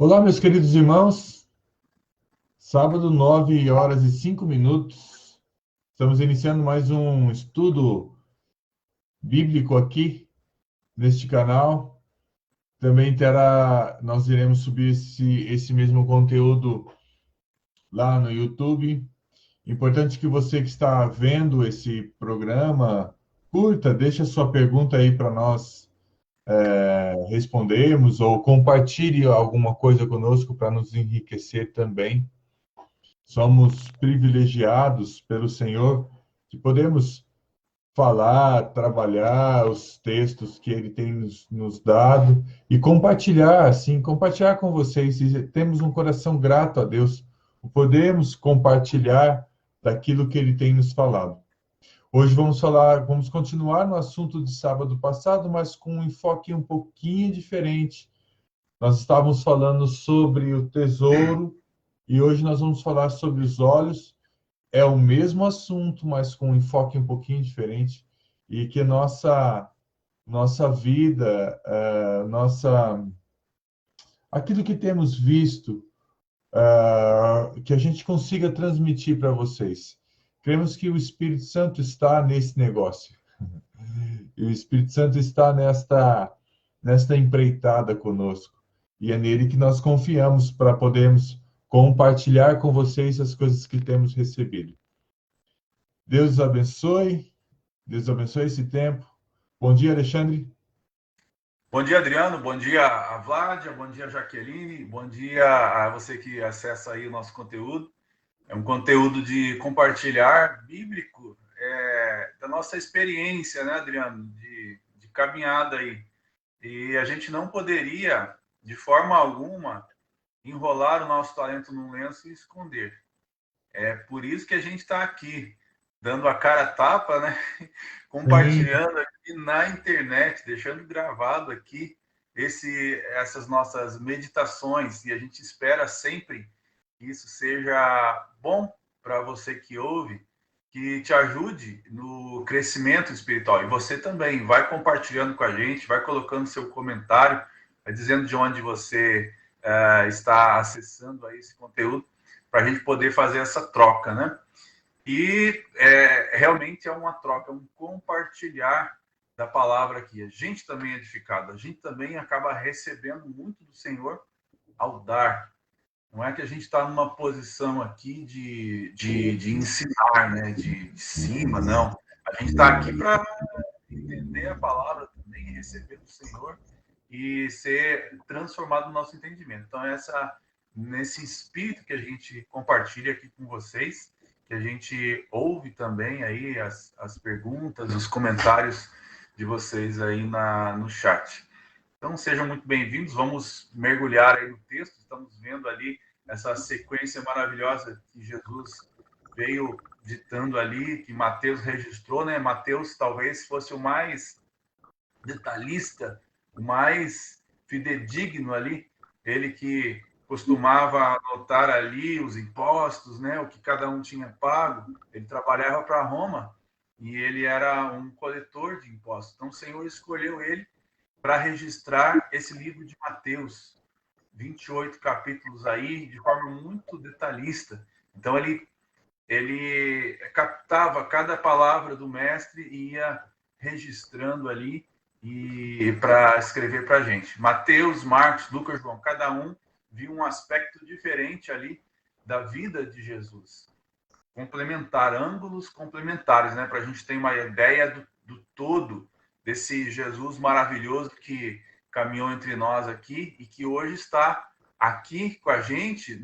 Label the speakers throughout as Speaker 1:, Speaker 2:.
Speaker 1: Olá, meus queridos irmãos. Sábado, 9h05. Estamos iniciando mais um estudo bíblico aqui neste canal. Também nós iremos subir esse mesmo conteúdo lá no YouTube. Importante que você que está vendo esse programa, curta, deixe a sua pergunta aí para nós respondermos, ou compartilhe alguma coisa conosco para nos enriquecer também. Somos privilegiados pelo Senhor que podemos falar, trabalhar os textos que Ele tem nos dado e compartilhar, assim, compartilhar com vocês. E temos um coração grato a Deus. Podemos compartilhar daquilo que Ele tem nos falado. Hoje vamos continuar no assunto de sábado passado, mas com um enfoque um pouquinho diferente. Nós estávamos falando sobre o tesouro e hoje nós vamos falar sobre os olhos. É o mesmo assunto, mas com um enfoque um pouquinho diferente, e que nossa vida, aquilo que temos visto, que a gente consiga transmitir para vocês. Cremos que o Espírito Santo está nesse negócio. E o Espírito Santo está nesta empreitada conosco. E é nele que nós confiamos para podermos compartilhar com vocês as coisas que temos recebido. Deus abençoe. Deus abençoe esse tempo. Bom dia, Alexandre.
Speaker 2: Bom dia, Adriano. Bom dia a Vládia. Bom dia, Jaqueline. Bom dia a você que acessa aí o nosso conteúdo. É um conteúdo de compartilhar bíblico, da nossa experiência, né, Adriano? De caminhada aí. E a gente não poderia, de forma alguma, enrolar o nosso talento num lenço e esconder. É por isso que a gente está aqui, dando a cara a tapa, né?
Speaker 1: Sim.
Speaker 2: Compartilhando aqui na internet, deixando gravado aqui essas nossas meditações. E a gente espera sempre que isso seja bom para você que ouve, que te ajude no crescimento espiritual. E você também vai compartilhando com a gente, vai colocando seu comentário, vai dizendo de onde você está acessando aí esse conteúdo, para a gente poder fazer essa troca, né? E realmente é uma troca, é um compartilhar da palavra aqui. A gente também é edificado, a gente também acaba recebendo muito do Senhor ao dar. Não é que a gente está numa posição aqui de ensinar, né? De cima, não. A gente está aqui para entender a palavra também, receber do Senhor e ser transformado no nosso entendimento. Então, nesse espírito que a gente compartilha aqui com vocês, que a gente ouve também aí as perguntas, os comentários de vocês aí no chat. Então, sejam muito bem-vindos. Vamos mergulhar aí no texto. Estamos vendo ali essa sequência maravilhosa que Jesus veio ditando ali, que Mateus registrou, né? Mateus talvez fosse o mais detalhista, o mais fidedigno ali, ele que costumava anotar ali os impostos, né, o que cada um tinha pago. Ele trabalhava para Roma e ele era um coletor de impostos. Então o Senhor escolheu ele para registrar esse livro de Mateus, 28 capítulos aí, de forma muito detalhista. Então ele captava cada palavra do mestre e ia registrando ali e para escrever para a gente. Mateus, Marcos, Lucas, João, cada um viu um aspecto diferente ali da vida de Jesus. Complementar, ângulos complementares, né? Para a gente ter uma ideia do todo desse Jesus maravilhoso que caminhou entre nós aqui e que hoje está aqui com a gente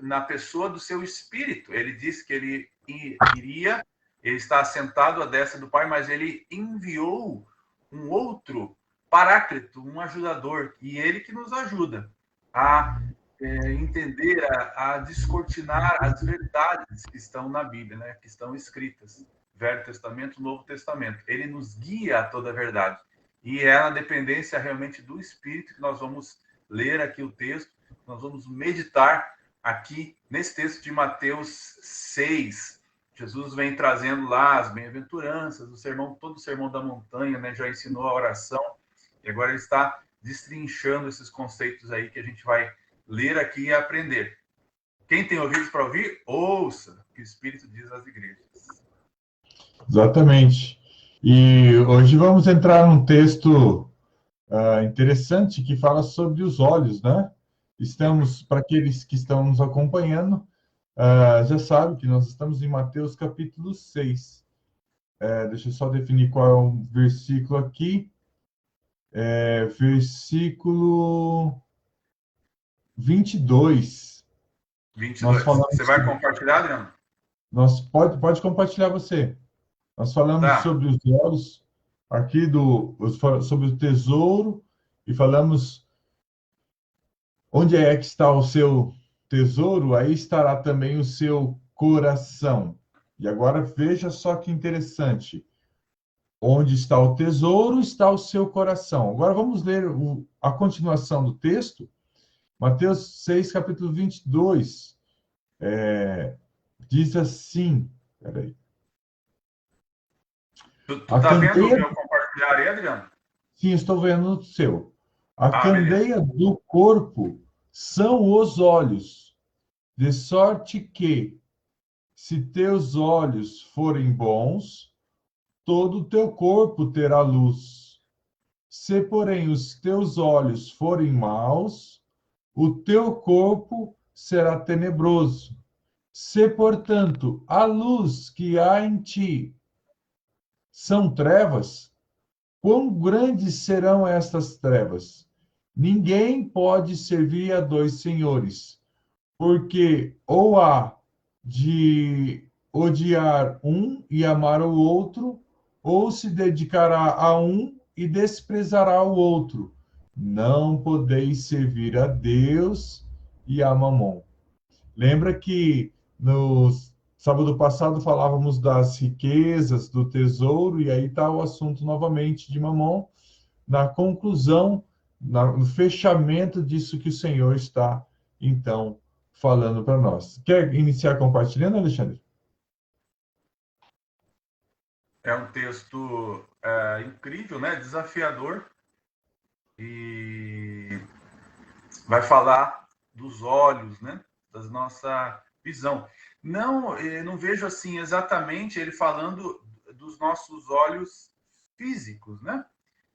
Speaker 2: na pessoa do seu Espírito. Ele disse que ele ele está sentado à destra do Pai, mas ele enviou um outro paráclito, um ajudador, e ele que nos ajuda a entender, a descortinar as verdades que estão na Bíblia, né? Que estão escritas. Velho Testamento, Novo Testamento. Ele nos guia a toda a verdade. E é na dependência realmente do Espírito que nós vamos ler aqui o texto, nós vamos meditar aqui nesse texto de Mateus 6. Jesus vem trazendo lá as bem-aventuranças, todo o sermão da montanha, né? Já ensinou a oração, e agora ele está destrinchando esses conceitos aí que a gente vai ler aqui e aprender. Quem tem ouvidos para ouvir, ouça o que o Espírito diz às igrejas.
Speaker 1: Exatamente. E hoje vamos entrar num texto interessante que fala sobre os olhos, né? Estamos, para aqueles que estão nos acompanhando, já sabe que nós estamos em Mateus capítulo 6. Deixa eu só definir qual é o versículo aqui. Versículo 22.
Speaker 2: 22.
Speaker 1: Nós falamos
Speaker 2: Você vai compartilhar, Adriano?
Speaker 1: pode compartilhar você. Nós falamos
Speaker 2: Tá.
Speaker 1: sobre os olhos, aqui sobre o tesouro, e falamos onde é que está o seu tesouro, aí estará também o seu coração. E agora veja só que interessante. Onde está o tesouro, está o seu coração. Agora vamos ler a continuação do texto. Mateus 6, capítulo 22. Diz assim, peraí.
Speaker 2: Tu
Speaker 1: A
Speaker 2: tá vendo o
Speaker 1: candeia,
Speaker 2: meu compartilhar aí, Adriano?
Speaker 1: sim, estou vendo o seu. A
Speaker 2: Beleza.
Speaker 1: candeia do corpo são os olhos, de sorte que, se teus olhos forem bons, todo o teu corpo terá luz. Se, porém, os teus olhos forem maus, o teu corpo será tenebroso. Se, portanto, a luz que há em ti são trevas, quão grandes serão estas trevas? Ninguém pode servir a dois senhores, porque ou há de odiar um e amar o outro, ou se dedicará a um e desprezará o outro. Não podeis servir a Deus e a Mamon. Lembra que no sábado passado falávamos das riquezas, do tesouro, e aí está o assunto novamente de Mamon, na conclusão, no fechamento disso que o Senhor está, então, falando para nós. Quer iniciar compartilhando, Alexandre?
Speaker 2: É um texto incrível, né? Desafiador. E vai falar dos olhos, né? Da nossa visão. Não, eu não vejo assim exatamente ele falando dos nossos olhos físicos, né?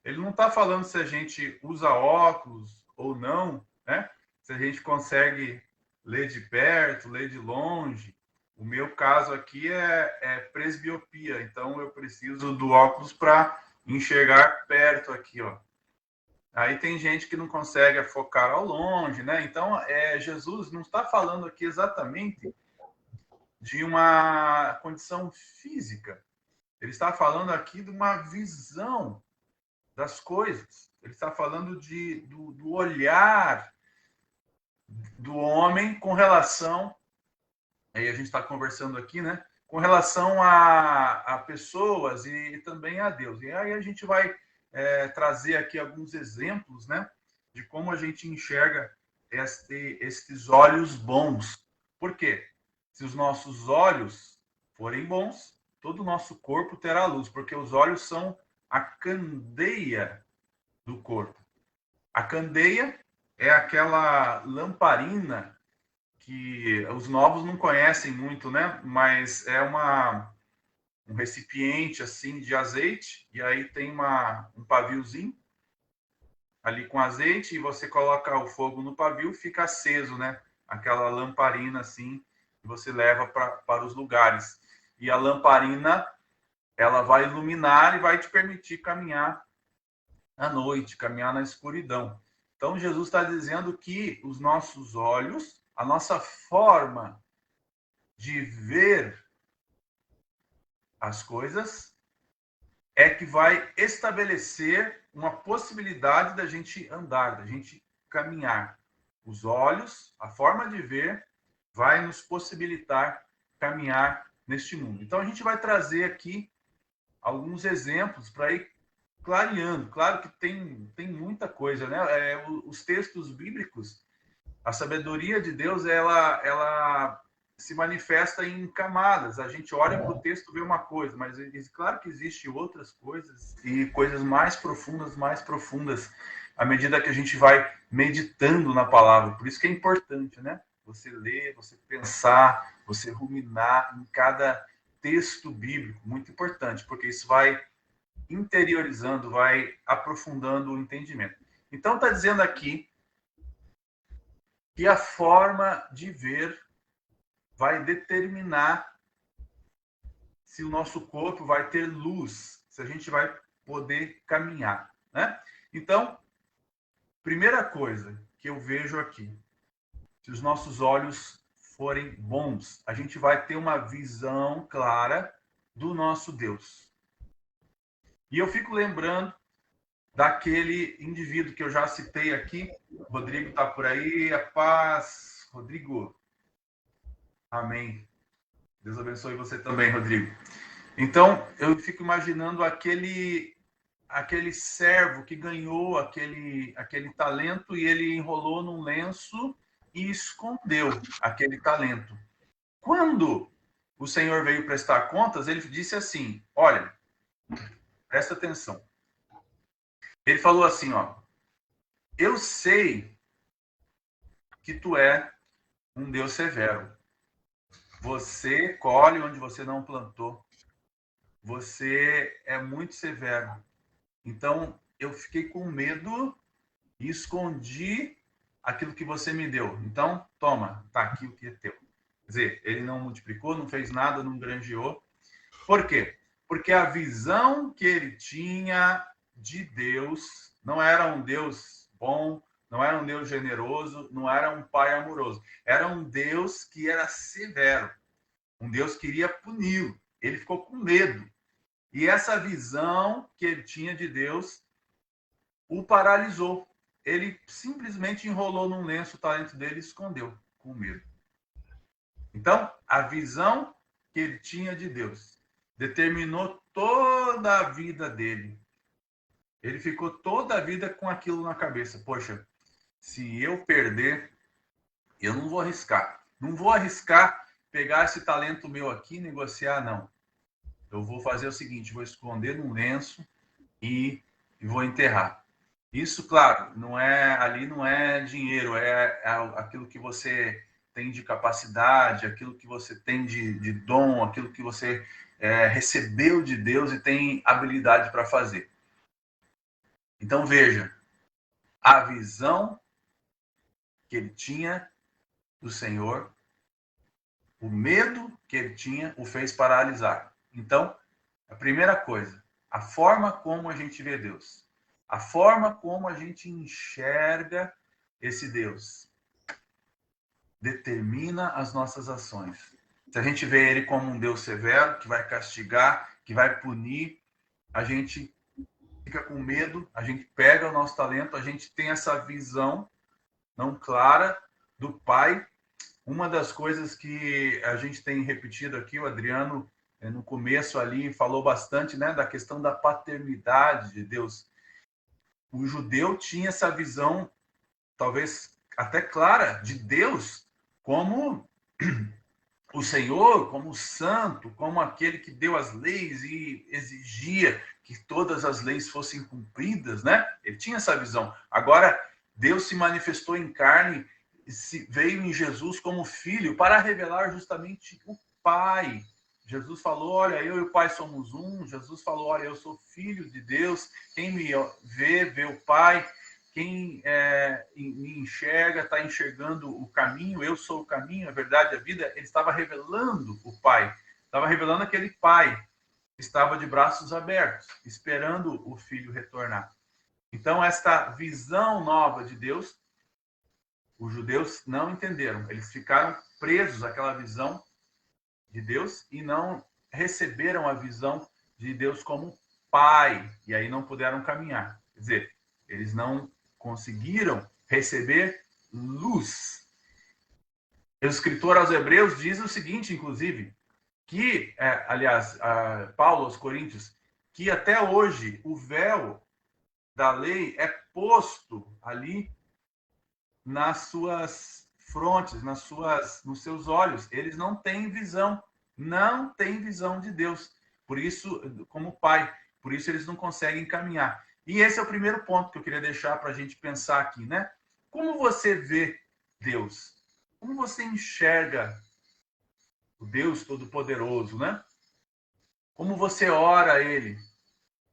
Speaker 2: Ele não está falando se a gente usa óculos ou não, né? Se a gente consegue ler de perto, ler de longe. O meu caso aqui é presbiopia, então eu preciso do óculos para enxergar perto aqui, ó. Aí tem gente que não consegue focar ao longe, né? Então, Jesus não está falando aqui exatamente de uma condição física. Ele está falando aqui de uma visão das coisas. Ele está falando do olhar do homem com relação, aí a gente está conversando aqui, né? Com relação a pessoas e também a Deus. E aí a gente vai trazer aqui alguns exemplos, né? De como a gente enxerga estes olhos bons. Por quê? Se os nossos olhos forem bons, todo o nosso corpo terá luz, porque os olhos são a candeia do corpo. A candeia é aquela lamparina que os novos não conhecem muito, né? Mas é um recipiente assim de azeite e aí tem um paviozinho ali com azeite e você coloca o fogo no pavio, fica aceso, né? Aquela lamparina assim que você leva para os lugares. E a lamparina, ela vai iluminar e vai te permitir caminhar à noite, caminhar na escuridão. Então, Jesus está dizendo que os nossos olhos, a nossa forma de ver as coisas, é que vai estabelecer uma possibilidade da gente andar, da gente caminhar. Os olhos, a forma de ver, vai nos possibilitar caminhar neste mundo. Então, a gente vai trazer aqui alguns exemplos para ir clareando. Claro que tem muita coisa, né? Os textos bíblicos, a sabedoria de Deus, ela se manifesta em camadas. A gente olha para o texto e vê uma coisa, mas claro que existem outras coisas e coisas mais profundas à medida que a gente vai meditando na palavra. Por isso que é importante, né? Você ler, você pensar, você ruminar em cada texto bíblico. Muito importante, porque isso vai interiorizando, vai aprofundando o entendimento. Então, está dizendo aqui que a forma de ver vai determinar se o nosso corpo vai ter luz, se a gente vai poder caminhar, né? Então, primeira coisa que eu vejo aqui, se os nossos olhos forem bons, a gente vai ter uma visão clara do nosso Deus. E eu fico lembrando daquele indivíduo que eu já citei aqui. O Rodrigo está por aí. A paz, Rodrigo. Amém. Deus abençoe você também, Rodrigo. Então, eu fico imaginando aquele servo que ganhou aquele talento e ele enrolou num lenço e escondeu aquele talento. Quando o Senhor veio prestar contas, ele disse assim: olha, presta atenção. Ele falou assim, ó: eu sei que tu é um Deus severo. Você colhe onde você não plantou. Você é muito severo. Então, eu fiquei com medo e escondi aquilo que você me deu. Então, toma, tá aqui o que é teu. Quer dizer, ele não multiplicou, não fez nada, não granjeou. Por quê? Porque a visão que ele tinha de Deus não era um Deus bom, não era um Deus generoso, não era um pai amoroso. Era um Deus que era severo. Um Deus que iria puni-lo. Ele ficou com medo. E essa visão que ele tinha de Deus o paralisou. Ele simplesmente enrolou num lenço o talento dele e escondeu, com medo. Então, a visão que ele tinha de Deus determinou toda a vida dele. Ele ficou toda a vida com aquilo na cabeça. Poxa, se eu perder, eu não vou arriscar. Não vou arriscar pegar esse talento meu aqui e negociar, não. Eu vou fazer o seguinte, vou esconder num lenço e vou enterrar. Isso, claro, ali não é dinheiro, é aquilo que você tem de capacidade, aquilo que você tem de dom, aquilo que você recebeu de Deus e tem habilidade para fazer. Então, veja, a visão que ele tinha do Senhor, o medo que ele tinha, o fez paralisar. Então, a primeira coisa, a forma como a gente vê Deus, a forma como a gente enxerga esse Deus, determina as nossas ações. Se a gente vê ele como um Deus severo, que vai castigar, que vai punir, a gente fica com medo, a gente pega o nosso talento, a gente tem essa visão não clara do Pai. Uma das coisas que a gente tem repetido aqui, o Adriano, no começo ali, falou bastante, né, da questão da paternidade de Deus. O judeu tinha essa visão, talvez até clara, de Deus como o Senhor, como o santo, como aquele que deu as leis e exigia que todas as leis fossem cumpridas, né? Ele tinha essa visão. Agora, Deus se manifestou em carne, veio em Jesus como filho para revelar justamente o Pai. Jesus falou, olha, eu e o Pai somos um. Jesus falou, olha, eu sou filho de Deus. Quem me vê, vê o Pai. Quem me enxerga, está enxergando o caminho. Eu sou o caminho, a verdade, a vida. Ele estava revelando o Pai. Estava revelando aquele Pai que estava de braços abertos, esperando o Filho retornar. Então, esta visão nova de Deus, os judeus não entenderam. Eles ficaram presos àquela visão de Deus e não receberam a visão de Deus como Pai. E aí não puderam caminhar. Quer dizer, eles não conseguiram receber luz. O escritor aos Hebreus diz o seguinte, inclusive, que, aliás, Paulo aos Coríntios, que até hoje o véu da lei é posto ali nas suas frontes, nos seus olhos. Eles não têm visão de Deus. Por isso, como Pai, por isso eles não conseguem caminhar. E esse é o primeiro ponto que eu queria deixar para a gente pensar aqui, né? Como você vê Deus? Como você enxerga o Deus Todo-Poderoso, né? Como você ora a Ele?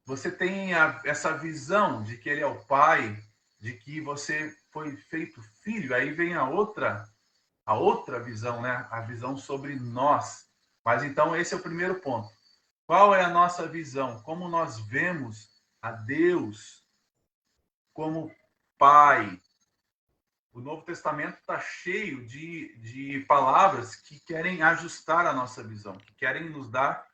Speaker 2: Você tem essa visão de que Ele é o Pai, de que você foi feito filho. Aí vem a outra visão, né? A visão sobre nós. Mas então esse é o primeiro ponto. Qual é a nossa visão? Como nós vemos a Deus como Pai? O Novo Testamento está cheio de palavras que querem ajustar a nossa visão, que querem nos dar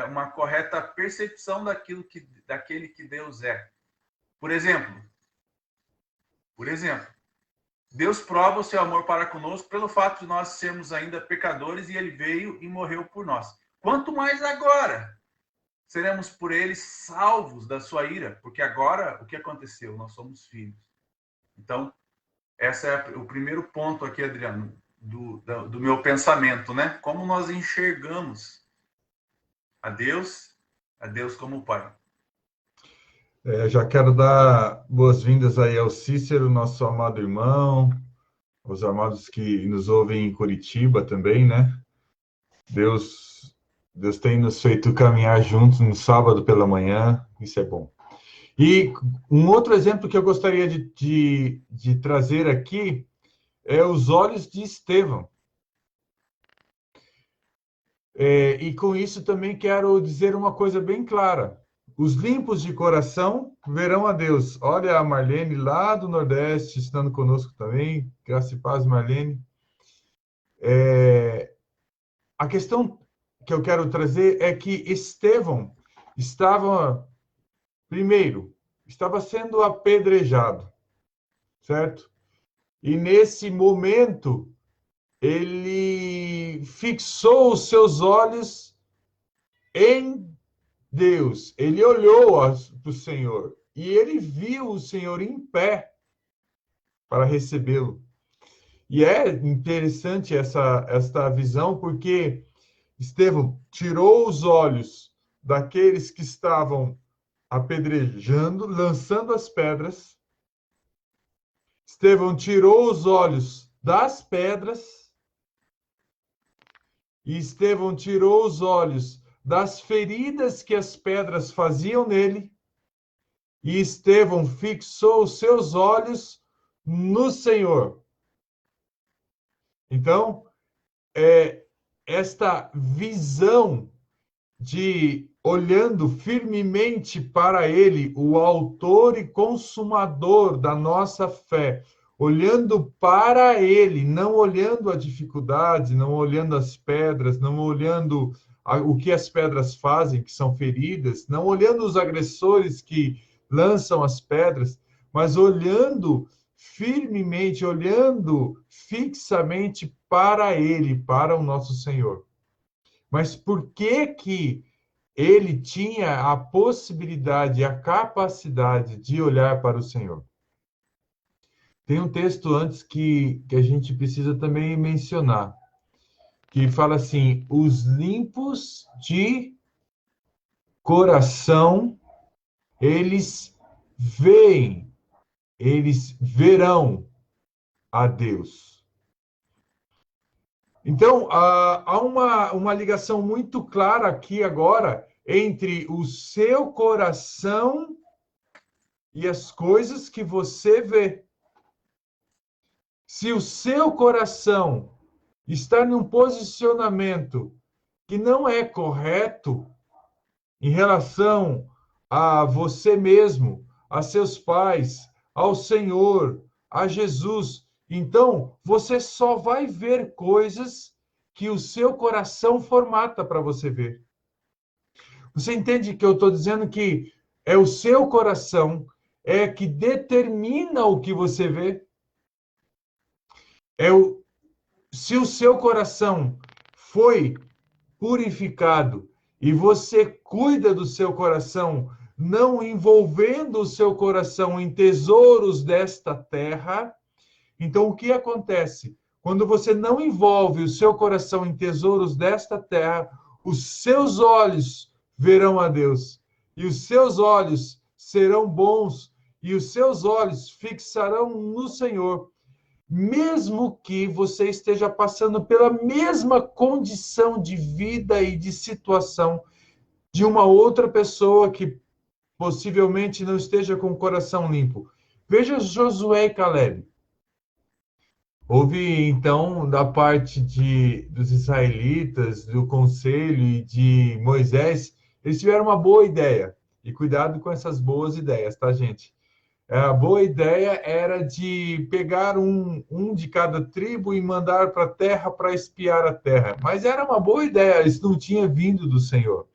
Speaker 2: uma correta percepção daquele que Deus é. Por exemplo, Deus prova o seu amor para conosco pelo fato de nós sermos ainda pecadores e Ele veio e morreu por nós. Quanto mais agora seremos por Ele salvos da sua ira, porque agora o que aconteceu? Nós somos filhos. Então, esse é o primeiro ponto aqui, Adriano, do meu pensamento, né? Como nós enxergamos a Deus como Pai.
Speaker 1: Já quero dar boas-vindas aí ao Cícero, nosso amado irmão, aos amados que nos ouvem em Curitiba também, né? Deus tem nos feito caminhar juntos no sábado pela manhã, isso é bom. E um outro exemplo que eu gostaria de trazer aqui é os olhos de Estevão. E com isso também quero dizer uma coisa bem clara. Os limpos de coração verão a Deus. Olha a Marlene lá do Nordeste, estando conosco também. Graça e paz, Marlene. A questão que eu quero trazer é que Estevão estava sendo apedrejado, certo? E nesse momento, ele fixou os seus olhos em Deus. Ele olhou para o Senhor e ele viu o Senhor em pé para recebê-lo. E é interessante esta visão, porque Estevão tirou os olhos daqueles que estavam apedrejando, lançando as pedras. Estevão tirou os olhos das pedras. E Estevão tirou os olhos das feridas que as pedras faziam nele. E Estevão fixou os seus olhos no Senhor. Então, esta visão de olhando firmemente para Ele, o autor e consumador da nossa fé, olhando para Ele, não olhando a dificuldade, não olhando as pedras, não olhando o que as pedras fazem, que são feridas, não olhando os agressores que lançam as pedras, mas olhando firmemente, olhando fixamente para Ele, para o nosso Senhor. Mas por que ele tinha a possibilidade, a capacidade de olhar para o Senhor? Tem um texto antes que a gente precisa também mencionar, que fala assim: os limpos de coração, eles veem, eles verão a Deus. Então, há uma ligação muito clara aqui agora entre o seu coração e as coisas que você vê. Se o seu coração está num posicionamento que não é correto em relação a você mesmo, a seus pais, ao Senhor, a Jesus, então você só vai ver coisas que o seu coração formata para você ver. Você entende que eu estou dizendo que é o seu coração que determina o que você vê? Se o seu coração foi purificado e você cuida do seu coração, não envolvendo o seu coração em tesouros desta terra, então o que acontece? Quando você não envolve o seu coração em tesouros desta terra, os seus olhos verão a Deus. e os seus olhos serão bons, e os seus olhos fixarão no Senhor. Mesmo que você esteja passando pela mesma condição de vida e de situação de uma outra pessoa que possivelmente não esteja com o coração limpo. Veja Josué e Caleb. Houve, então, da parte dos israelitas, do conselho e de Moisés, eles tiveram uma boa ideia. E cuidado com essas boas ideias, tá, gente? A boa ideia era de pegar um de cada tribo e mandar para a terra para espiar a terra. Mas era uma boa ideia, isso não tinha vindo do Senhor.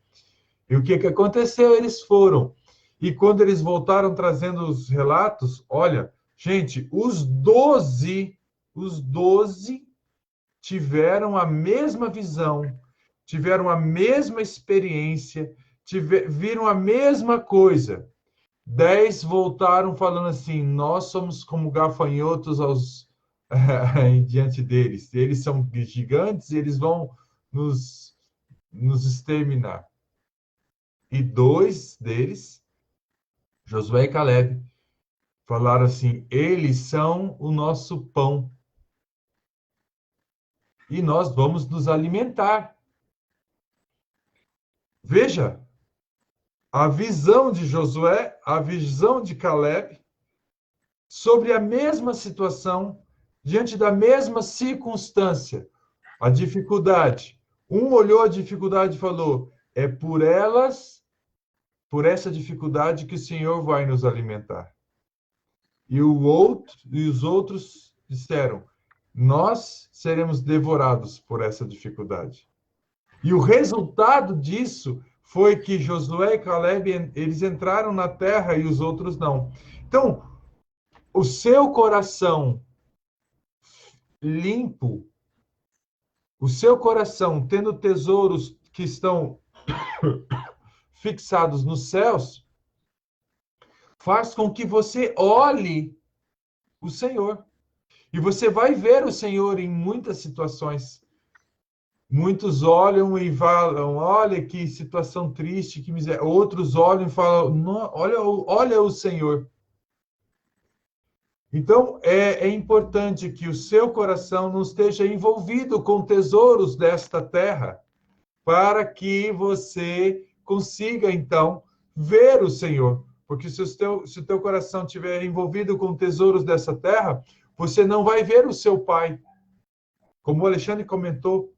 Speaker 1: E o que aconteceu? Eles foram. E quando eles voltaram trazendo os relatos, olha, gente, os 12 tiveram a mesma visão, tiveram a mesma experiência, viram a mesma coisa. 10 voltaram falando assim: nós somos como gafanhotos diante deles. Eles são gigantes, eles vão nos exterminar. E 2 deles, Josué e Caleb, falaram assim: eles são o nosso pão. E nós vamos nos alimentar. Veja, a visão de Josué, a visão de Caleb, sobre a mesma situação, diante da mesma circunstância, a dificuldade. Um olhou a dificuldade e falou: é por essa dificuldade que o Senhor vai nos alimentar. E os outros disseram: nós seremos devorados por essa dificuldade. E o resultado disso foi que Josué e Caleb, eles entraram na terra e os outros não. Então, o seu coração limpo, o seu coração tendo tesouros que estão fixados nos céus, faz com que você olhe o Senhor. E você vai ver o Senhor em muitas situações. Muitos olham e falam: olha que situação triste, que miséria. Outros olham e falam: olha o Senhor. Então, é importante que o seu coração não esteja envolvido com tesouros desta terra, para que você consiga, então, ver o Senhor. Porque se o teu coração estiver envolvido com tesouros dessa terra, você não vai ver o seu Pai. Como o Alexandre comentou,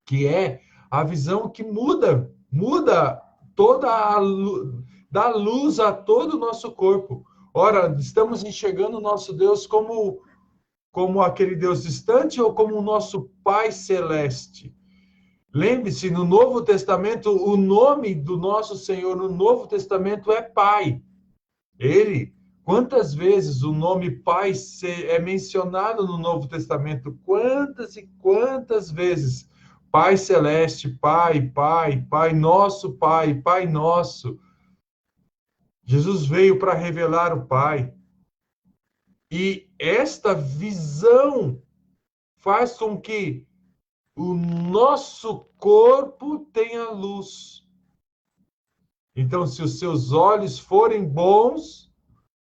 Speaker 1: que é a visão que muda toda dá luz a todo o nosso corpo. Ora, estamos enxergando o nosso Deus como aquele Deus distante ou como o nosso Pai Celeste? Lembre-se, no Novo Testamento, o nome do nosso Senhor no Novo Testamento é Pai. Quantas vezes o nome Pai é mencionado no Novo Testamento? Quantas e quantas vezes? Pai Celeste, Pai, Pai, Pai Nosso, Pai Nosso. Jesus veio para revelar o Pai. E esta visão faz com que o nosso corpo tenha luz. Então, se os seus olhos forem bons,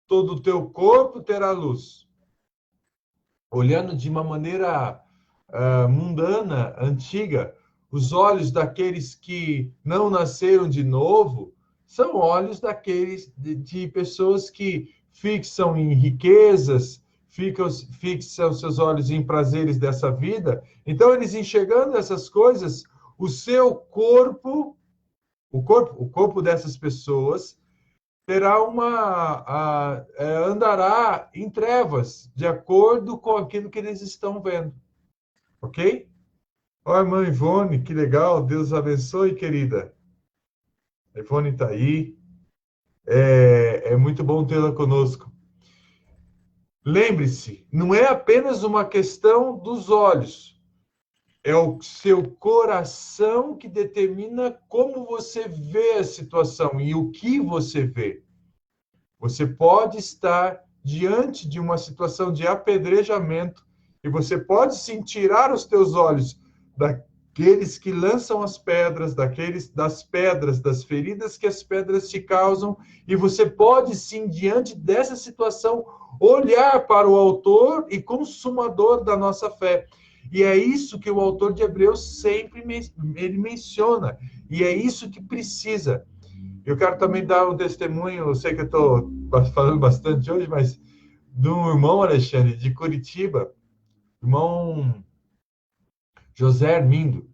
Speaker 1: todo o teu corpo terá luz. Olhando de uma maneira mundana, antiga, os olhos daqueles que não nasceram de novo são olhos daqueles de pessoas que fixam em riquezas, fixam seus olhos em prazeres dessa vida. Então, eles enxergando essas coisas, o seu corpo, o corpo dessas pessoas terá andará em trevas, de acordo com aquilo que eles estão vendo. Ok? Olha, irmã Ivone, que legal. Deus abençoe, querida. A Ivone está aí. É muito bom tê-la conosco. Lembre-se, não é apenas uma questão dos olhos. É o seu coração que determina como você vê a situação e o que você vê. Você pode estar diante de uma situação de apedrejamento e você pode sim tirar os teus olhos aqueles que lançam as pedras, das pedras, das feridas que as pedras te causam, e você pode sim, diante dessa situação, olhar para o autor e consumador da nossa fé. E é isso que o autor de Hebreus sempre ele menciona, e é isso que precisa. Eu quero também dar um testemunho, eu sei que eu estou falando bastante hoje, mas de um irmão, Alexandre, de Curitiba, irmão José Armindo.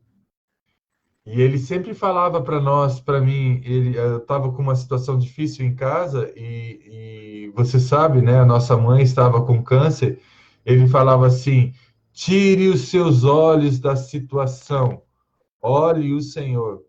Speaker 1: E ele sempre falava para nós, para mim, eu estava com uma situação difícil em casa e você sabe, né? A nossa mãe estava com câncer. Ele falava assim: tire os seus olhos da situação, olhe o Senhor.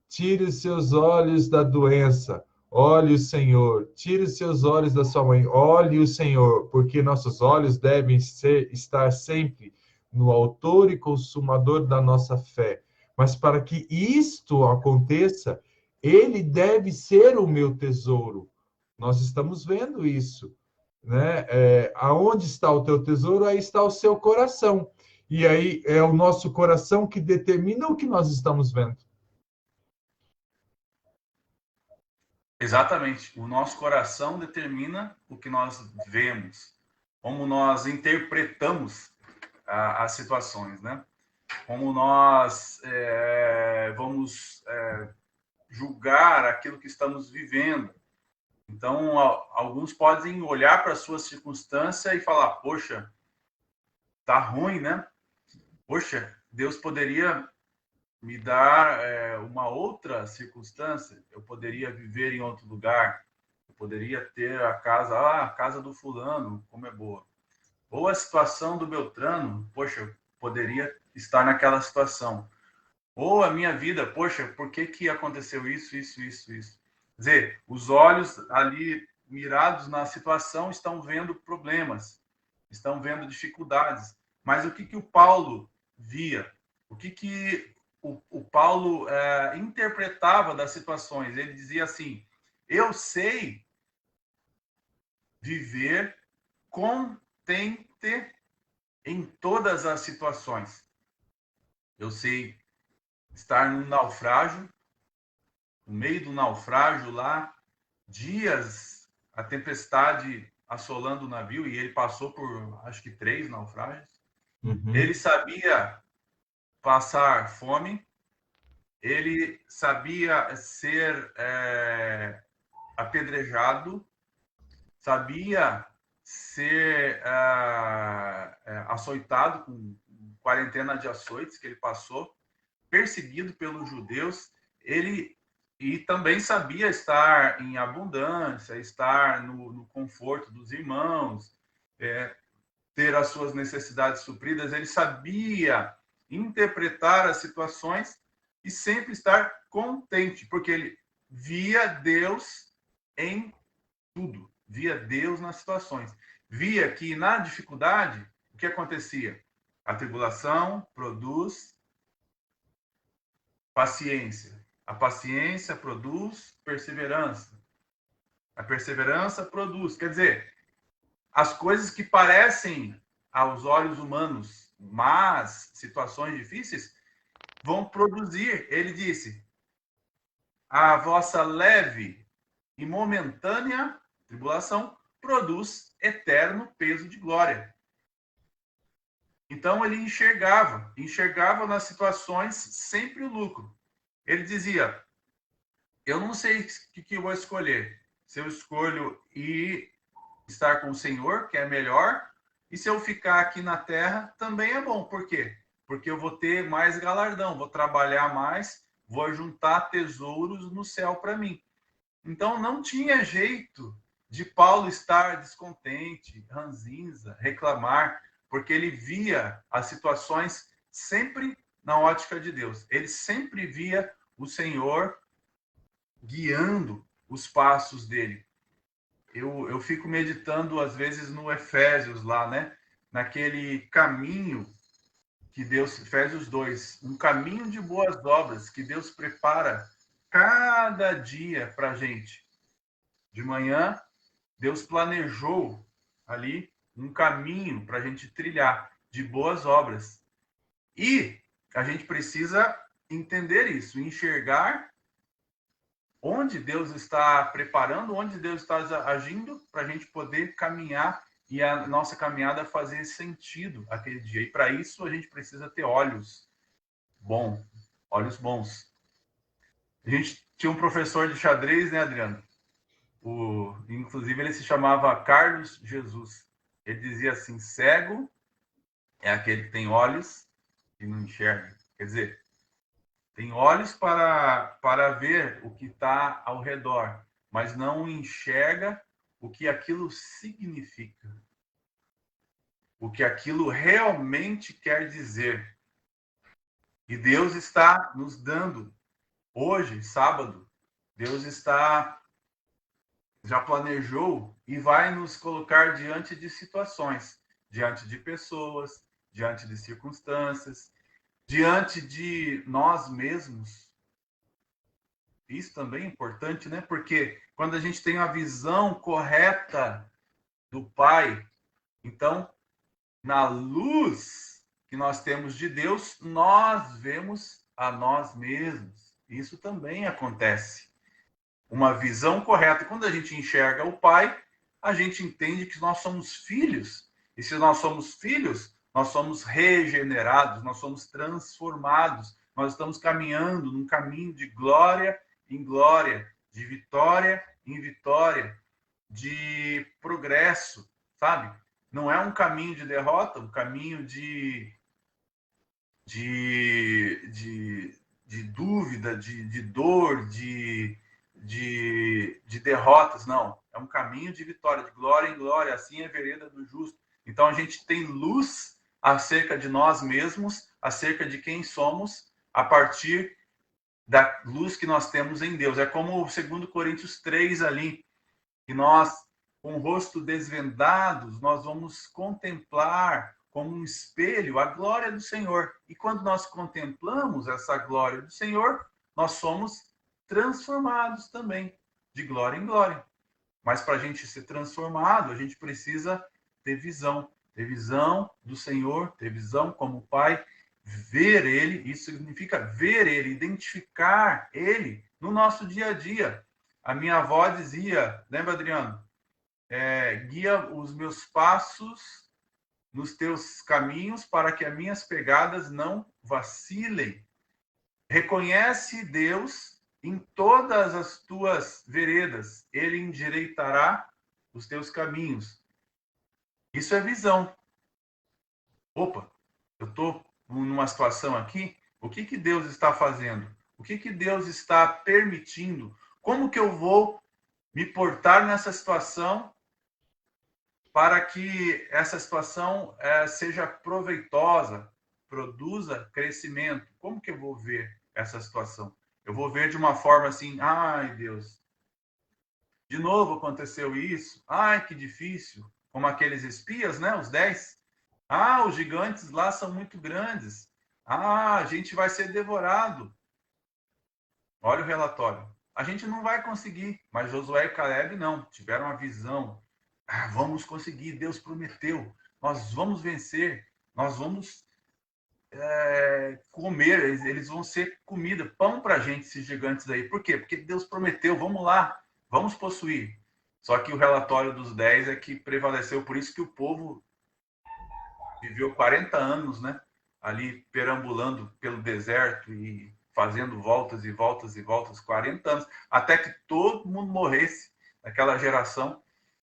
Speaker 1: Tire os seus olhos da doença, olhe o Senhor. Tire os seus olhos da sua mãe, olhe o Senhor, porque nossos olhos devem estar sempre no autor e consumador da nossa fé. Mas para que isto aconteça, ele deve ser o meu tesouro. Nós estamos vendo isso, né? Aonde está o teu tesouro, aí está o seu coração. E aí é o nosso coração que determina o que nós estamos vendo.
Speaker 2: Exatamente. O nosso coração determina o que nós vemos, como nós interpretamos as situações, né? Como nós vamos julgar aquilo que estamos vivendo. Então, alguns podem olhar para a sua circunstância e falar: poxa, tá ruim, né? Poxa, Deus poderia me dar uma outra circunstância. Eu poderia viver em outro lugar. Eu poderia ter a casa do fulano, como é boa. Ou a situação do Beltrano, poxa, eu poderia estar naquela situação. Ou a minha vida, poxa, por que aconteceu isso, isso, isso, isso? Quer dizer, os olhos ali mirados na situação estão vendo problemas, estão vendo dificuldades. Mas o que o Paulo via? O que o Paulo interpretava das situações? Ele dizia assim: eu sei viver contente em todas as situações. Eu sei estar num naufrágio, no meio do naufrágio lá, dias, a tempestade assolando o navio, e ele passou por, acho que 3 naufrágios.
Speaker 1: Uhum.
Speaker 2: Ele sabia passar fome, ele sabia ser apedrejado, sabia ser açoitado, com quarentena de açoites que ele passou, perseguido pelos judeus. Ele e também sabia estar em abundância, estar no conforto dos irmãos, ter as suas necessidades supridas. Ele sabia interpretar as situações e sempre estar contente, porque ele via Deus em tudo, via Deus nas situações. Via que na dificuldade, o que acontecia? A tribulação produz paciência. A paciência produz perseverança. A perseverança produz. Quer dizer, as coisas que parecem aos olhos humanos mas situações difíceis vão produzir. Ele disse: a vossa leve e momentânea tribulação produz eterno peso de glória. Então ele enxergava nas situações sempre o lucro. Ele dizia: eu não sei o que eu vou escolher. Se eu escolho ir estar com o Senhor, que é melhor, e se eu ficar aqui na terra, também é bom. Por quê? Porque eu vou ter mais galardão, vou trabalhar mais, vou juntar tesouros no céu para mim. Então não tinha jeito de Paulo estar descontente, ranzinza, reclamar, porque ele via as situações sempre na ótica de Deus. Ele sempre via o Senhor guiando os passos dele. Eu fico meditando, às vezes, no Efésios lá, né? Naquele caminho que Deus, Efésios 2, um caminho de boas obras que Deus prepara cada dia para a gente. De manhã, Deus planejou ali um caminho para a gente trilhar de boas obras. E a gente precisa entender isso, enxergar onde Deus está preparando, onde Deus está agindo, para a gente poder caminhar e a nossa caminhada fazer sentido aquele dia. E para isso a gente precisa ter olhos bons. A gente tinha um professor de xadrez, né, Adriano? Inclusive ele se chamava Carlos Jesus. Ele dizia assim: cego é aquele que tem olhos e não enxerga. Quer dizer, tem olhos para ver o que está ao redor, mas não enxerga o que aquilo significa, o que aquilo realmente quer dizer. E Deus está nos dando, hoje, sábado, Deus já planejou e vai nos colocar diante de situações, diante de pessoas, diante de circunstâncias, diante de nós mesmos. Isso também é importante, né? Porque quando a gente tem a visão correta do Pai, então, na luz que nós temos de Deus, nós vemos a nós mesmos. Isso também acontece. Uma visão correta. Quando a gente enxerga o Pai, a gente entende que nós somos filhos. E se nós somos filhos, nós somos regenerados, nós somos transformados. Nós estamos caminhando num caminho de glória em glória, de vitória em vitória, de progresso, sabe? Não é um caminho de derrota, um caminho de dúvida, de dor, de derrotas, não. É um caminho de vitória, de glória em glória, assim é a vereda do justo. Então a gente tem luz acerca de nós mesmos, acerca de quem somos, a partir da luz que nós temos em Deus. É como o 2 Coríntios 3 ali, que nós, com o rosto desvendados, nós vamos contemplar como um espelho a glória do Senhor. E quando nós contemplamos essa glória do Senhor, nós somos transformados também, de glória em glória. Mas para a gente ser transformado, a gente precisa ter visão do Senhor, ter visão como Pai, ver Ele, isso significa ver Ele, identificar Ele no nosso dia a dia. A minha avó dizia, lembra, Adriano? Guia os meus passos nos teus caminhos para que as minhas pegadas não vacilem. Reconhece Deus em todas as tuas veredas. Ele endireitará os teus caminhos. Isso é visão. Opa, eu estou numa situação aqui, o que Deus está fazendo? O que Deus está permitindo? Como que eu vou me portar nessa situação para que essa situação seja proveitosa, produza crescimento? Como que eu vou ver essa situação? Eu vou ver de uma forma assim: ai, Deus, de novo aconteceu isso? Ai, que difícil. Como aqueles espias, né? Os 10. Ah, os gigantes lá são muito grandes. Ah, a gente vai ser devorado. Olha o relatório. A gente não vai conseguir, mas Josué e Caleb não. Tiveram uma visão. Ah, vamos conseguir, Deus prometeu. Nós vamos vencer. Nós vamos comer. Eles vão ser comida, pão para a gente, esses gigantes aí. Por quê? Porque Deus prometeu. Vamos lá, vamos possuir. Só que o relatório dos 10 é que prevaleceu. Por isso que o povo viveu 40 anos, né? Ali perambulando pelo deserto e fazendo voltas e voltas e voltas, 40 anos, até que todo mundo morresse naquela geração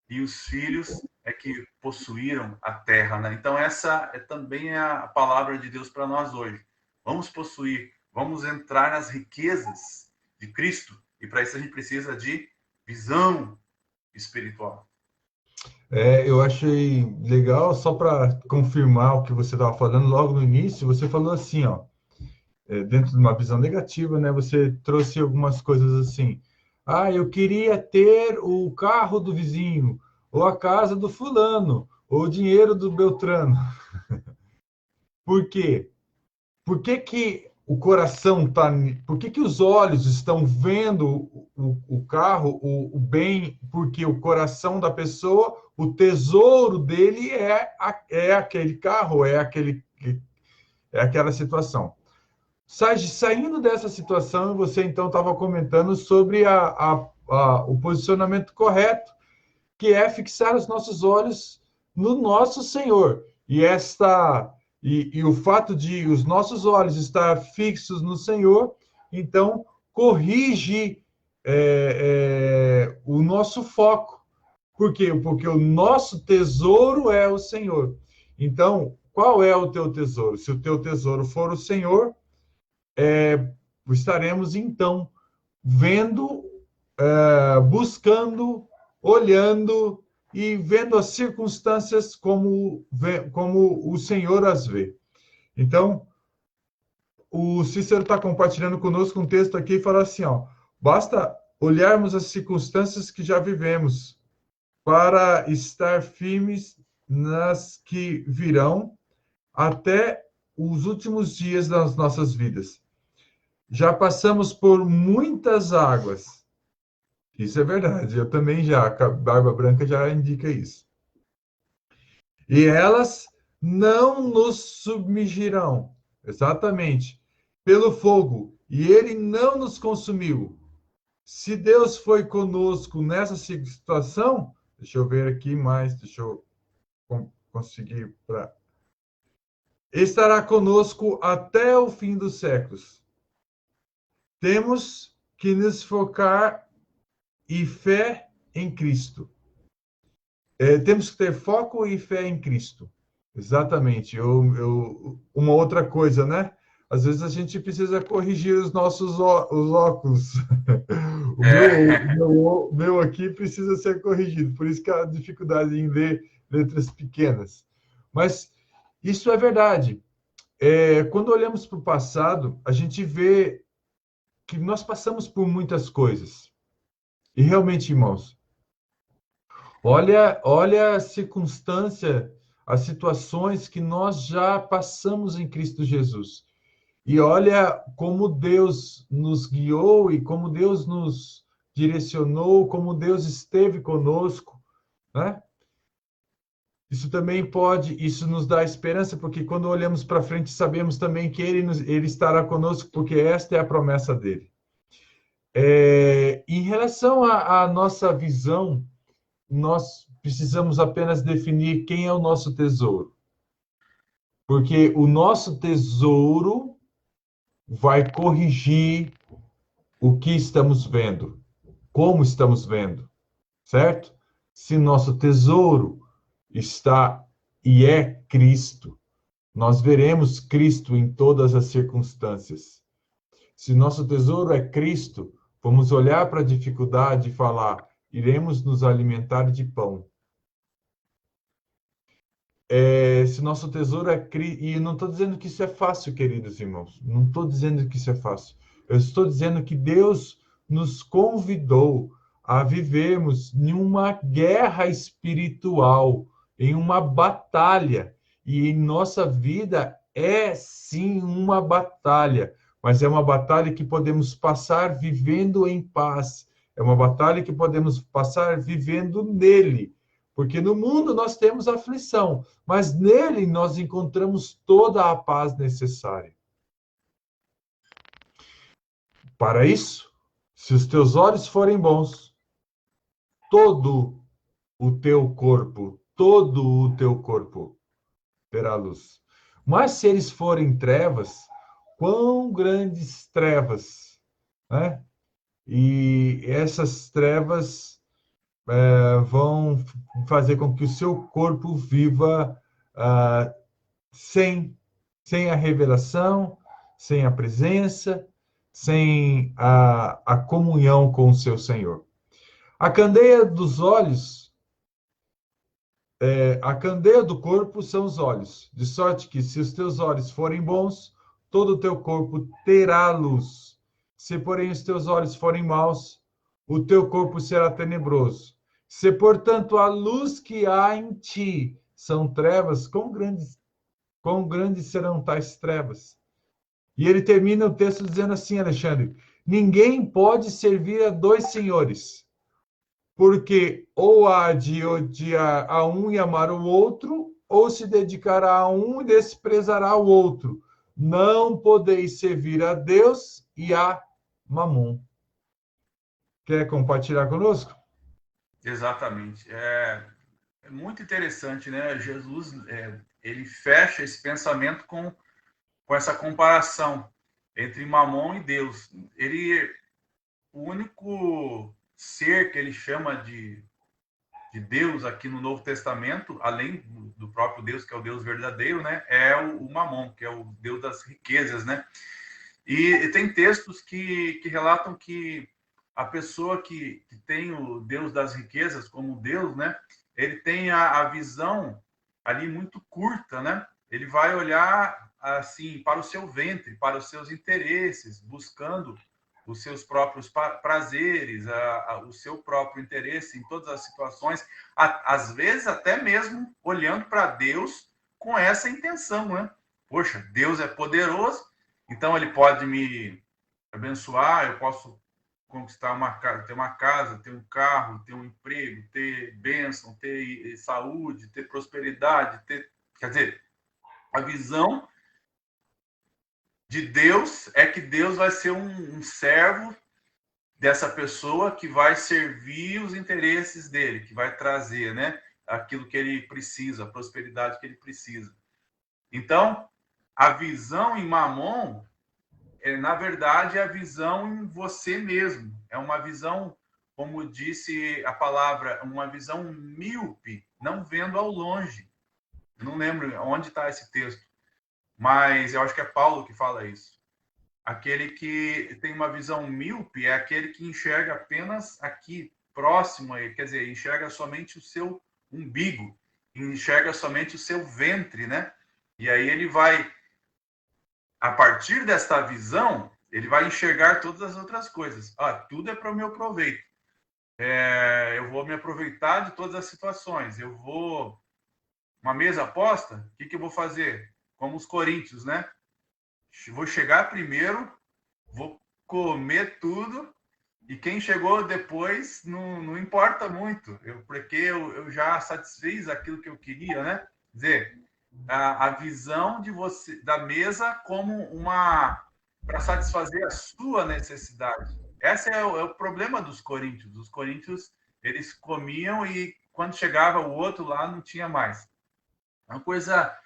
Speaker 2: e os filhos é que possuíram a terra, né? Então essa também é a palavra de Deus para nós hoje. Vamos possuir, vamos entrar nas riquezas de Cristo, e para isso a gente precisa de visão espiritual.
Speaker 1: Eu achei legal, só para confirmar o que você estava falando logo no início, você falou assim, ó, dentro de uma visão negativa, né? Você trouxe algumas coisas assim: ah, eu queria ter o carro do vizinho, ou a casa do fulano, ou o dinheiro do Beltrano. Por quê? Por que o coração está... Por que os olhos estão vendo o carro, o bem? Porque o coração da pessoa, o tesouro dele é aquele carro, é aquela situação. Saindo dessa situação, você então estava comentando sobre o posicionamento correto, que é fixar os nossos olhos no nosso Senhor. E o fato de os nossos olhos estar fixos no Senhor, então corrige o nosso foco. Por quê? Porque o nosso tesouro é o Senhor. Então, qual é o teu tesouro? Se o teu tesouro for o Senhor, estaremos então vendo, buscando, olhando e vendo as circunstâncias como o Senhor as vê. Então, o Cícero está compartilhando conosco um texto aqui e fala assim, ó, basta olharmos as circunstâncias que já vivemos para estar firmes nas que virão até os últimos dias das nossas vidas. Já passamos por muitas águas. Isso é verdade, eu também já. A Barba Branca já indica isso. E elas não nos submergirão, exatamente, pelo fogo, e ele não nos consumiu. Se Deus foi conosco nessa situação, deixa eu ver aqui mais, deixa eu conseguir para. Estará conosco até o fim dos séculos. Temos que nos focar e fé em Cristo. Temos que ter foco e fé em Cristo. Exatamente. Uma outra coisa, né? Às vezes a gente precisa corrigir os nossos os óculos. O meu aqui precisa ser corrigido. Por isso que a dificuldade em ler letras pequenas. Mas isso é verdade. Quando olhamos para o passado, a gente vê que nós passamos por muitas coisas. E realmente, irmãos, olha a circunstância, as situações que nós já passamos em Cristo Jesus. E olha como Deus nos guiou e como Deus nos direcionou, como Deus esteve conosco, né? Isso nos dá esperança, porque quando olhamos para frente, sabemos também que Ele estará conosco, porque esta é a promessa dele. Em relação à nossa visão, nós precisamos apenas definir quem é o nosso tesouro. Porque o nosso tesouro vai corrigir o que estamos vendo, como estamos vendo, certo? Se nosso tesouro está e é Cristo, nós veremos Cristo em todas as circunstâncias. Se nosso tesouro é Cristo, vamos olhar para a dificuldade e falar, iremos nos alimentar de pão. Se nosso tesouro é Cristo, e eu não estou dizendo que isso é fácil, queridos irmãos, não estou dizendo que isso é fácil. Eu estou dizendo que Deus nos convidou a vivermos em uma guerra espiritual, em uma batalha. E em nossa vida é sim uma batalha, mas é uma batalha que podemos passar vivendo em paz. É uma batalha que podemos passar vivendo nele. Porque no mundo nós temos aflição, mas nele nós encontramos toda a paz necessária. Para isso, se os teus olhos forem bons, todo o teu corpo terá luz. Mas se eles forem trevas, quão grandes trevas, né? E essas trevas vão fazer com que o seu corpo viva sem a revelação, sem a presença, sem a comunhão com o seu Senhor. A candeia dos olhos, a candeia do corpo são os olhos, de sorte que se os teus olhos forem bons, todo o teu corpo terá luz. Se, porém, os teus olhos forem maus, o teu corpo será tenebroso. Se, portanto, a luz que há em ti são trevas, quão grandes serão tais trevas? E ele termina o texto dizendo assim, Alexandre, ninguém pode servir a dois senhores, porque ou há de odiar a um e amar o outro, ou se dedicará a um e desprezará o outro. Não podeis servir a Deus e a Mamon. Quer compartilhar conosco?
Speaker 2: Exatamente. É muito interessante, né? Jesus, ele fecha esse pensamento com essa comparação entre Mamon e Deus. O único ser que ele chama de Deus aqui no Novo Testamento, além do próprio Deus, que é o Deus verdadeiro, né? É o Mamon, que é o Deus das riquezas, né? E tem textos que relatam que a pessoa que tem o Deus das riquezas como Deus, né? Ele tem a visão ali muito curta, né? Ele vai olhar assim para o seu ventre, para os seus interesses, buscando os seus próprios prazeres, o seu próprio interesse em todas as situações, às vezes até mesmo olhando para Deus com essa intenção, né? Poxa, Deus é poderoso, então ele pode me abençoar, eu posso conquistar uma casa, ter um carro, ter um emprego, ter bênção, ter saúde, ter prosperidade, quer dizer, a visão de Deus é que Deus vai ser um servo dessa pessoa que vai servir os interesses dele, que vai trazer, né, aquilo que ele precisa, a prosperidade que ele precisa. Então, a visão em Mamon na verdade, é a visão em você mesmo. É uma visão, como disse a palavra, uma visão míope, não vendo ao longe. Não lembro onde está esse texto, mas eu acho que é Paulo que fala isso. Aquele que tem uma visão míope é aquele que enxerga apenas aqui, próximo a ele, quer dizer, enxerga somente o seu umbigo, enxerga somente o seu ventre, né? E aí ele vai, a partir desta visão, ele vai enxergar todas as outras coisas. Tudo é para o meu proveito. Eu vou me aproveitar de todas as situações. Eu vou. Uma mesa aposta, o que eu vou fazer? Como os coríntios, né? Vou chegar primeiro, vou comer tudo, e quem chegou depois não importa muito, porque eu já satisfiz aquilo que eu queria, né? Quer dizer, a visão de você da mesa como uma para satisfazer a sua necessidade. Esse é o problema dos coríntios. Os coríntios eles comiam e quando chegava o outro lá não tinha mais. É uma coisa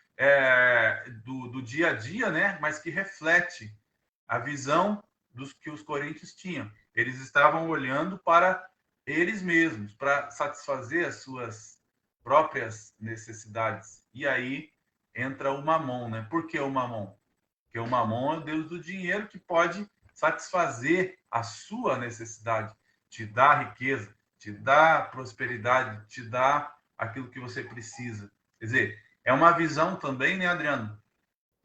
Speaker 2: do dia a dia, né? Mas que reflete a visão dos que os coríntios tinham. Eles estavam olhando para eles mesmos, para satisfazer as suas próprias necessidades. E aí entra o mamon, né? Por que o mamon? Porque o mamon é o deus do dinheiro que pode satisfazer a sua necessidade, te dá riqueza, te dá prosperidade, te dá aquilo que você precisa. Quer dizer, é uma visão também, né, Adriano,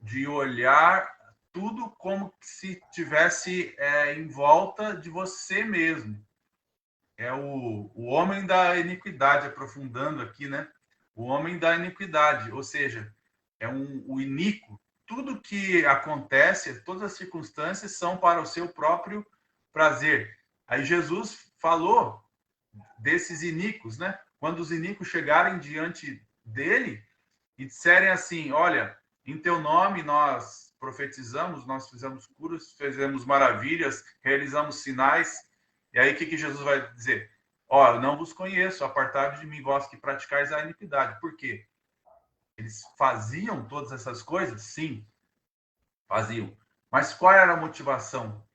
Speaker 2: de olhar tudo como se tivesse em volta de você mesmo. É o homem da iniquidade, aprofundando aqui, né? O homem da iniquidade, ou seja, o iníquo. Tudo que acontece, todas as circunstâncias são para o seu próprio prazer. Aí Jesus falou desses iníquos, né? Quando os iníquos chegarem diante dele e disserem assim: olha, em teu nome nós profetizamos, nós fizemos curas, fizemos maravilhas, realizamos sinais. E aí o que Jesus vai dizer? Ó, eu não vos conheço, apartai-vos de mim, vós que praticais a iniquidade. Por quê? Eles faziam todas essas coisas? Sim, faziam. Mas qual era a motivação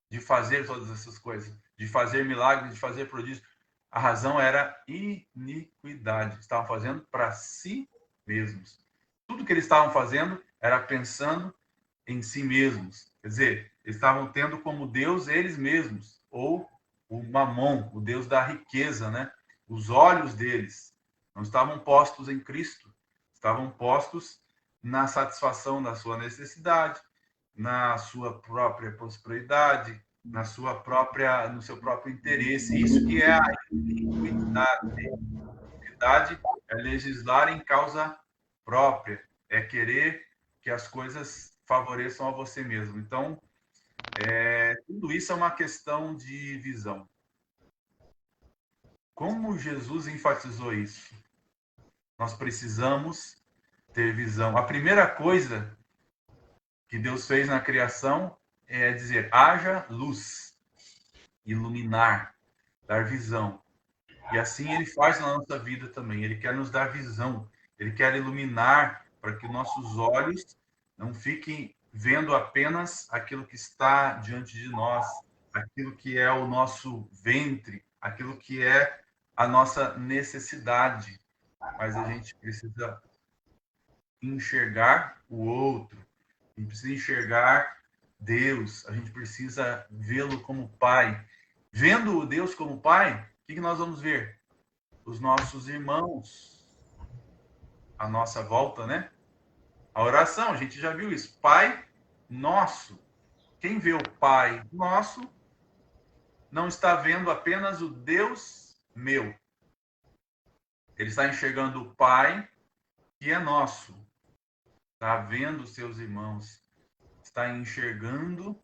Speaker 2: de fazer todas essas coisas? De fazer milagres, de fazer prodígios? A razão era iniquidade. Estavam fazendo para si mesmos. Tudo que eles estavam fazendo era pensando em si mesmos. Quer dizer, eles estavam tendo como Deus eles mesmos, ou o Mamon, o Deus da riqueza, né? Os olhos deles não estavam postos em Cristo, estavam postos na satisfação da sua necessidade, na sua própria prosperidade, no seu próprio interesse. Isso que é a iniquidade. A iniquidade é legislar em causa própria, é querer que as coisas favoreçam a você mesmo. Então, tudo isso é uma questão de visão. Como Jesus enfatizou isso? Nós precisamos ter visão. A primeira coisa que Deus fez na criação é dizer: haja luz, iluminar, dar visão. E assim ele faz na nossa vida também. Ele quer nos dar visão, ele quer iluminar para que nossos olhos não fiquem vendo apenas aquilo que está diante de nós, aquilo que é o nosso ventre, aquilo que é a nossa necessidade, mas a gente precisa enxergar o outro, a gente precisa enxergar Deus, a gente precisa vê-lo como Pai. Vendo o Deus como Pai, o que nós vamos ver? Os nossos irmãos à nossa volta, né? A oração, a gente já viu isso. Pai nosso. Quem vê o Pai nosso não está vendo apenas o Deus meu. Ele está enxergando o Pai que é nosso. Está vendo os seus irmãos. Está enxergando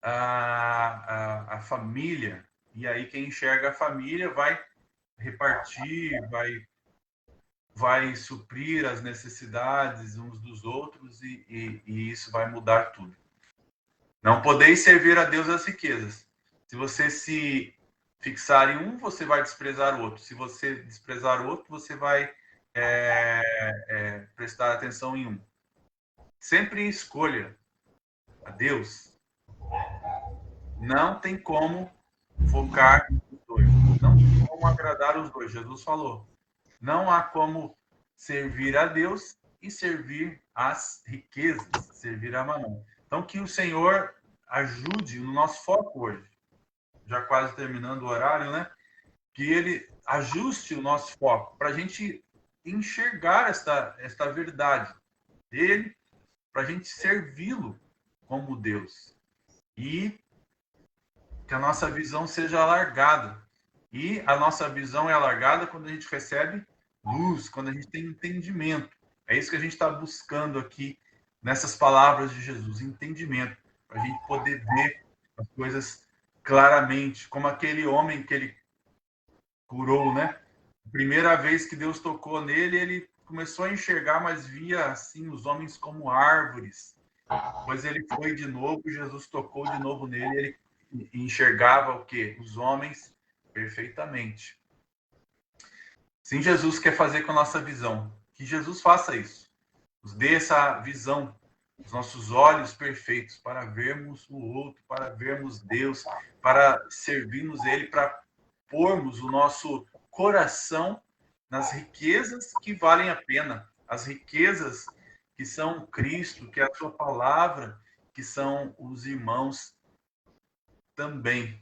Speaker 2: a família. E aí quem enxerga a família vai repartir, vai suprir as necessidades uns dos outros e isso vai mudar tudo. Não podeis servir a Deus as riquezas. Se você se fixar em um, você vai desprezar o outro. Se você desprezar o outro, você vai prestar atenção em um. Sempre escolha a Deus. Não tem como focar nos dois. Não tem como agradar os dois. Jesus falou. Não há como servir a Deus e servir às riquezas, servir a Mamon. Então, que o Senhor ajude no nosso foco hoje. Já quase terminando o horário, né? Que Ele ajuste o nosso foco para a gente enxergar esta verdade dele, para a gente servi-lo como Deus. E que a nossa visão seja alargada. E a nossa visão é alargada quando a gente recebe luz, quando a gente tem entendimento. É isso que a gente está buscando aqui nessas palavras de Jesus, entendimento, para a gente poder ver as coisas claramente, como aquele homem que ele curou, né? A primeira vez que Deus tocou nele, ele começou a enxergar, mas via assim os homens como árvores. Depois ele foi de novo, Jesus tocou de novo nele, ele enxergava o quê? Os homens perfeitamente. Sim, Jesus quer fazer com a nossa visão. Que Jesus faça isso. Nos dê essa visão, os nossos olhos perfeitos para vermos o outro, para vermos Deus, para servirmos Ele, para pormos o nosso coração nas riquezas que valem a pena. As riquezas que são Cristo, que é a sua palavra, que são os irmãos também.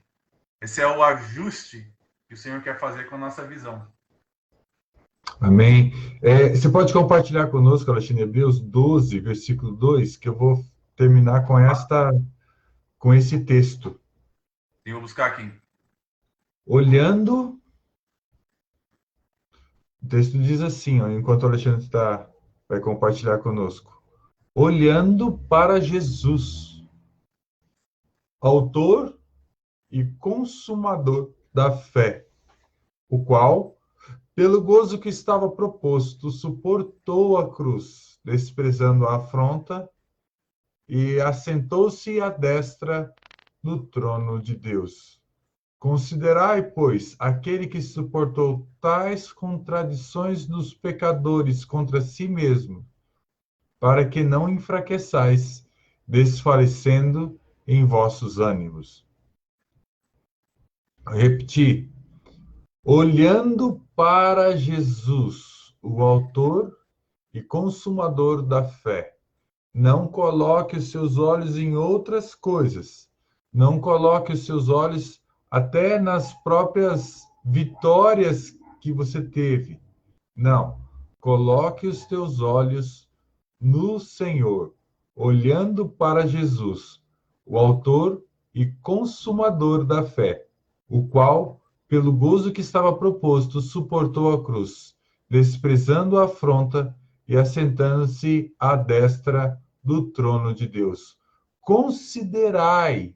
Speaker 2: Esse é o ajuste que o Senhor quer fazer com a nossa visão.
Speaker 1: Amém. Você pode compartilhar conosco, Alexandre, Hebreus 12, versículo 2, que eu vou terminar com esse texto.
Speaker 2: Eu vou buscar aqui.
Speaker 1: Olhando, o texto diz assim, ó, enquanto o Alexandre vai compartilhar conosco. Olhando para Jesus, autor e consumador da fé, o qual, pelo gozo que estava proposto, suportou a cruz, desprezando a afronta, e assentou-se à destra do trono de Deus. Considerai, pois, aquele que suportou tais contradições dos pecadores contra si mesmo, para que não enfraqueçais, desfalecendo em vossos ânimos. Repetir. Olhando para Jesus, o autor e consumador da fé. Não coloque os seus olhos em outras coisas. Não coloque os seus olhos até nas próprias vitórias que você teve. Não. Coloque os teus olhos no Senhor, olhando para Jesus, o autor e consumador da fé, o qual, pelo gozo que estava proposto, suportou a cruz, desprezando a afronta e assentando-se à destra do trono de Deus. Considerai,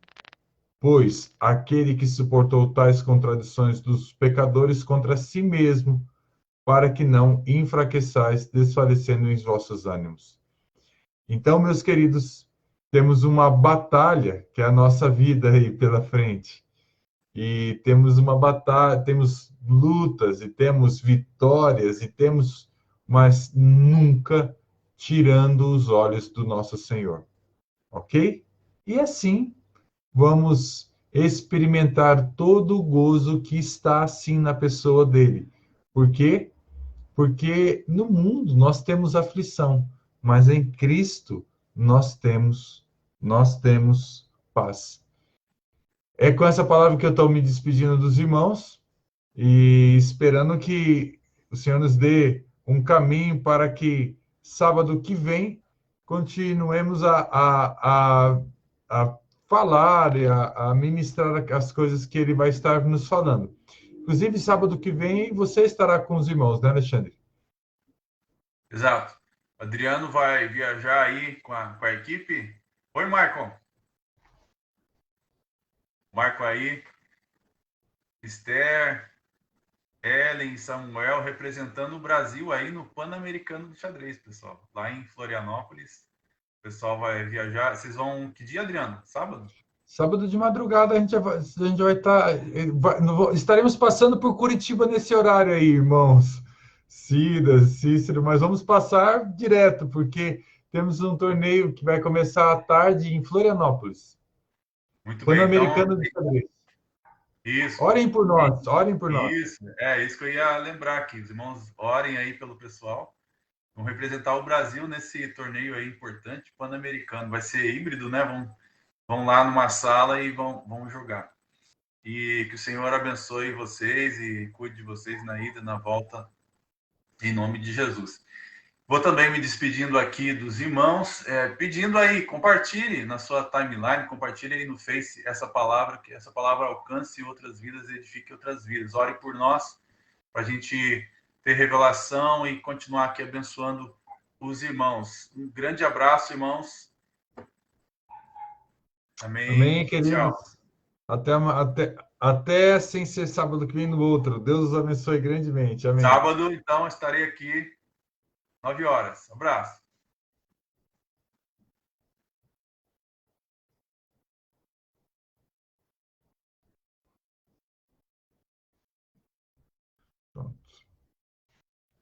Speaker 1: pois, aquele que suportou tais contradições dos pecadores contra si mesmo, para que não enfraqueçais, desfalecendo em vossos ânimos. Então, meus queridos, temos uma batalha, que é a nossa vida aí pela frente. E temos uma batalha, temos lutas e temos vitórias e temos, mas nunca tirando os olhos do nosso Senhor, ok? E assim vamos experimentar todo o gozo que está assim na pessoa dele. Por quê? Porque no mundo nós temos aflição, mas em Cristo nós temos paz. É com essa palavra que eu estou me despedindo dos irmãos e esperando que o Senhor nos dê um caminho para que sábado que vem continuemos a falar e a ministrar as coisas que Ele vai estar nos falando. Inclusive, sábado que vem você estará com os irmãos, né, Alexandre?
Speaker 2: Exato. O Adriano vai viajar aí com a equipe. Oi, Marco. Marco aí. Esther, Ellen e Samuel representando o Brasil aí no Pan-Americano de Xadrez, pessoal. Lá em Florianópolis. O pessoal vai viajar. Vocês vão que dia, Adriano? Sábado?
Speaker 1: Sábado de madrugada a gente vai estar. Estaremos passando por Curitiba nesse horário aí, irmãos. Cida, Cícero, mas vamos passar direto, porque temos um torneio que vai começar à tarde em Florianópolis.
Speaker 2: Muito bem, então.
Speaker 1: Pan-Americano de Xadrez.
Speaker 2: Isso.
Speaker 1: Orem por nós, orem por nós.
Speaker 2: Isso que eu ia lembrar aqui. Os irmãos orem aí pelo pessoal. Vão representar o Brasil nesse torneio aí importante, Pan-Americano. Vai ser híbrido, né? Vão lá numa sala e vão jogar. E que o Senhor abençoe vocês e cuide de vocês na ida e na volta, em nome de Jesus. Vou também me despedindo aqui dos irmãos, pedindo aí, compartilhe na sua timeline, compartilhe aí no Face essa palavra, que essa palavra alcance outras vidas, edifique outras vidas. Ore por nós, para a gente ter revelação e continuar aqui abençoando os irmãos. Um grande abraço, irmãos. Amém.
Speaker 1: Amém, queridos.
Speaker 2: Tchau.
Speaker 1: Até sem ser sábado que vem no outro. Deus os abençoe grandemente. Amém.
Speaker 2: Sábado, então, estarei aqui 9 horas. Abraço.